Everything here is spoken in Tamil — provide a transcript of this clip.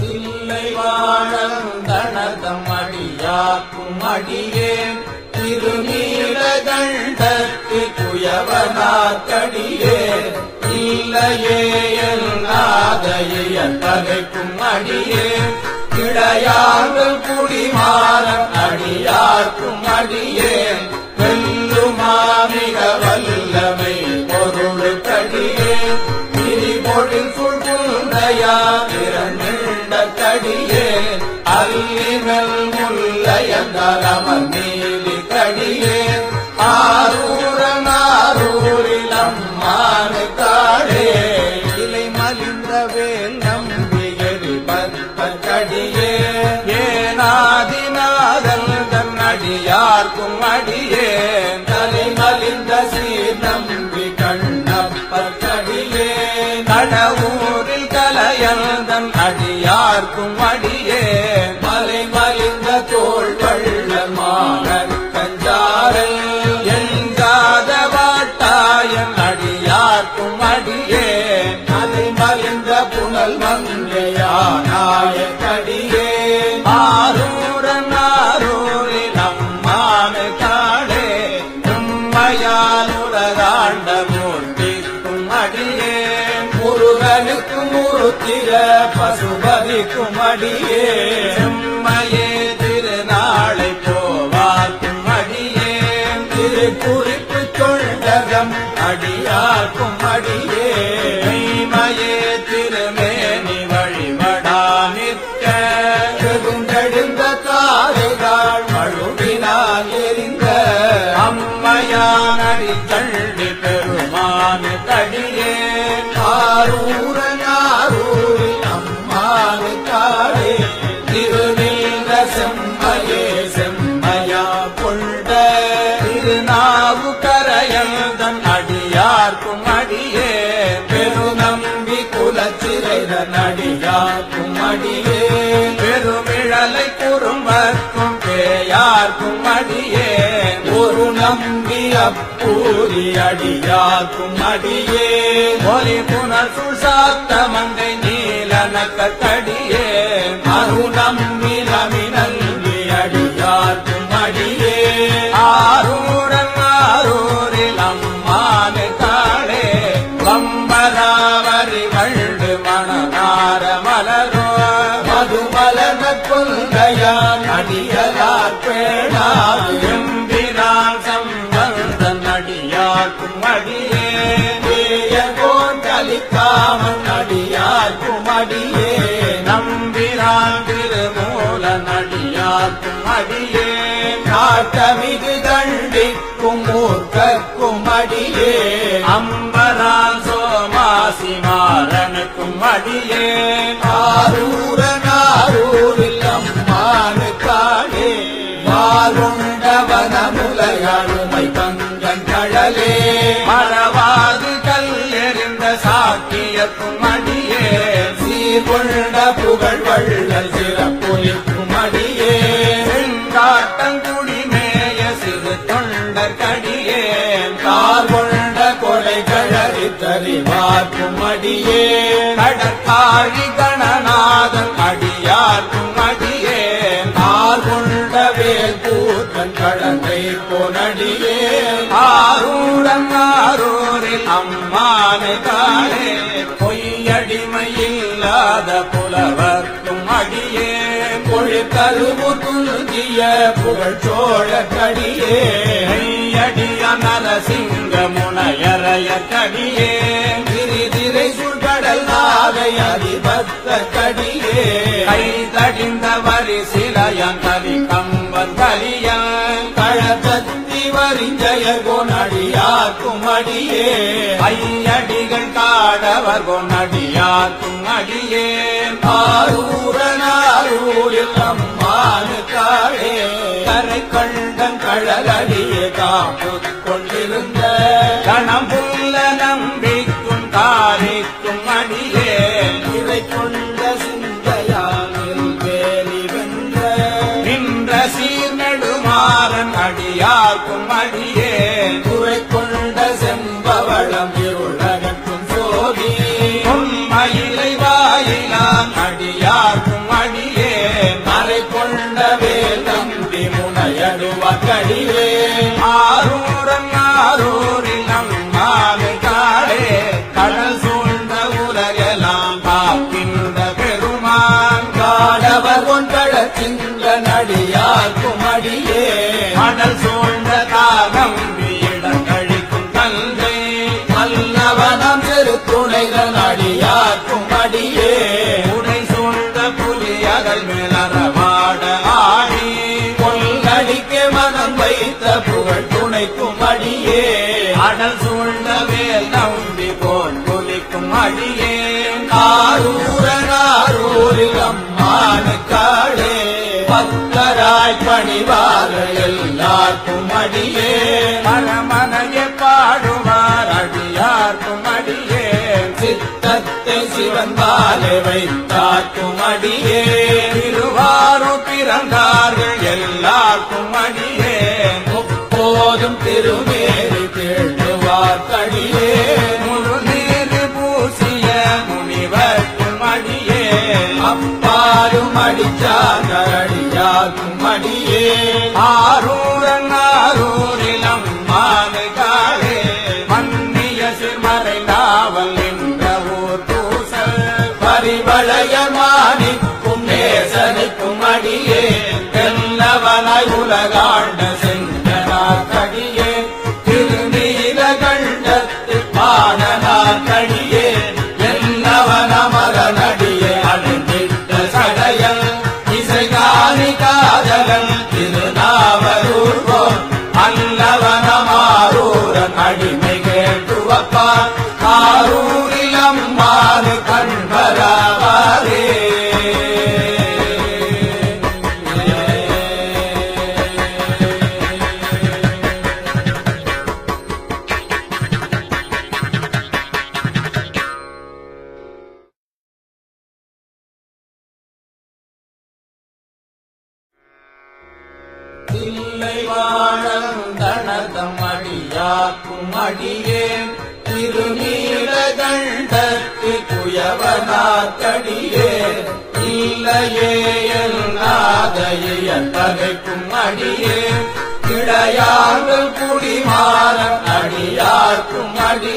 இல்லை வாழந்தனதம் அடியாக்கும் அடியேன் திருநீலகண்டத்து குயவனாக்கடியே இல்லையே எல்லாதைய பகைக்கும் அடியே இளையார்கள் குடிமாறன் அடியார்க்கும் அடியே வெல்லுமாமிக வல்லமை பொருளுக்கடியே திரிபொழில் சுழ்குந்தையா திறந்த கடியே அல்லிமல் முல்லையந்தரமன் நீலி கடியே ஆரூரில் அம்மானு காடே இலை மலிந்த வேல் நம்பியறி பற்படியே ஏனாதிநாதல் கண்ணடியார்க்கும் அடியே தலை மலிந்த சீர் நம்பி கண்ணப்படியே கடவுரில் கலையந்தன் அடியார்க்கும் அடியே மலை மலிந்த தோள் வள்ளமான கஞ்சாரல் எங்காத வாட்டாயன் அடியார்க்கும் அடியே மலை மலிந்த புனல் மங்கையானாய கடியே ஆரூரில் அம்மானு காடே உம்மையால் உலகாண்ட மூர்த்திக்கும் அடியே முருகனுக்கும் முருத்திர பசுபதிக்கும் அடியே செம்மையே திருநாளை போவார்க்கும் அடியே திருக்குறிப்பு தொண்டகம் அடியார்க்கும் அடியே மெய்மையே திருமேனி வழிபடா நிற்க பெருந்தெழுந்த தாரைகள் மழுவினால் எரிந்த அம்மையானடி தள்ளி பெருமானு தடியே ஆரூரில் அம்மானு காடே திருநீல செம்மையே செம்மையா கொண்ட திருநாவு கரையந்தன் அடியார்க்கும் அடியே பெருநம்பி குலச்சிறைதன் அடியார்க்கும் அடியே பெருமிழலை குறும்பர்க்கும் பேயார்க்கும் அடியே ஒரு நம்பி அப்பூரி அடியார்க்கும் அடியே ஒலி புனர் சுசாத்த மங்கை நீலனக்க கடியே அருநம்பி நமினங்கி அடியார்க்கும் அடியே ஆரூரில் அம்மானு காடே வம்பராவரி வண்டு மணநார மலரோ மதுமலன கொள்கையான் அடியலார் பேணாது எம்பிரான் சம்பந்தன் அடியார்க்கும் அடியே ஏயகோன் கலிக்காமன் அடியார்க்கும் அடியே நம்பிரான் திருமூலன் அடியார்க்கும் அடியே காட்டமிகு தண்டிக்கும் மூர்க்கக்கும் அடியே அம்பரான் சோமாசி மாறனுக்கும் அடியே ஆரூரில் அம்மானு காடே வாருண்டவனமுலையாளுமை பங்கன் கழலே மறவாது கல்லெறிந்த சாக்கியக்கும் அடியே சீர்கொண்ட புகழ் வள்ளல் சிறப்பொலிக்கும் அடியே செங்காட்டங்குடி மேய சிறு தொண்டர் கடியே கார் கொண்ட கொலை கழறி தறிவார்க்கும் அடியே கடற்காழி கணநாதன் அடியார்க்கும் அடியே கார் கொண்ட வேல் கூத்தன் கடந்தை பொனடியே ஆரூரில் அம்மானு காடே பொய்யடிமையில்லாத புலவர்க்கும் அடியே பொழிற்கருவு துல்கிய புகழ்ச்சோழ கடியே மெய்யடிய நரசிங்க முனையறைய கடியே திரிதிரை சுழ்கடல் நாகை அதிபத்த கடியே கைதடிந்த வரி சிலையன் கலி கம்பன் கலியன் கழகத்தி வரிஞ்சய கொனடியார்க்கும் அடியே ஐயடிகள் காடவர் கொனடியார்க்கும் அடியே ஆரூரில் அம்மானு காடே கரை கண்டன் கழலடியே காப்பு கொண்டிருந்த கணம்புள்ள நம்பிக்கும் காரிக்கும் அடியே இதை கொண்ட சிந்தையானில் வேலி வென்ற நின்ற சீர்நெடுமாறன் அடியார்க்கும் அடியே குறை கொண்ட செம்பவளம் இருளகற்றும் சோதி உண்மையிலை வாயிலான் அடியார்க்கும் அடியே ஆரூரனாரூரில் அம்மானுக்காளே பக்தராய் பணிவார் எல்லாருக்கும் அடியே மனமனையை பாடுவார் அடியார்க்கும் அடியே சித்தத்தை சிவன் பாலை வைத்தார்க்கும் அடியே திருவாரூர் பிறந்தார்கள் எல்லாருக்கும் அடியே முப்போதும் திருமேறி தேடுவார் கடியே முழு நீர் பூசிய முனிவர்க்கும் அடியே அப்பாலும் அடிச்சார்க்கும் அடியே ஆரூரன் ஆரூரில் அம்மானுக்காளே மன்னிய சிறுமறை நாவல் என்ற ஊர் பூசல் பரிவளையமானிக்கும் நேசனுக்கும் அடியே தெல்லவனாய் உலகாண்ட செஞ்சனாக்கடியே திருநீலகண்டத்து பாடனாக்கடியே என்னவனமரனடியே அழிந்திட்ட சடையல் இசைகாணி காதலன் திருநாவலூர்வோன் அல்லவனமாரூரன் அடிமை கேட்டுவப்பார் ஆரூரில் அம்மானு கண்பராவாரே தில்லை வாழம் தனதம் அடியாக்கும் அடியேன் திருநீலகண்டத்து குயவனாக்கடியே இல்லையே நாதைய தகைக்கும் அடியே இடையார்கள் குடிமாறன் அடியார்க்கும் அடி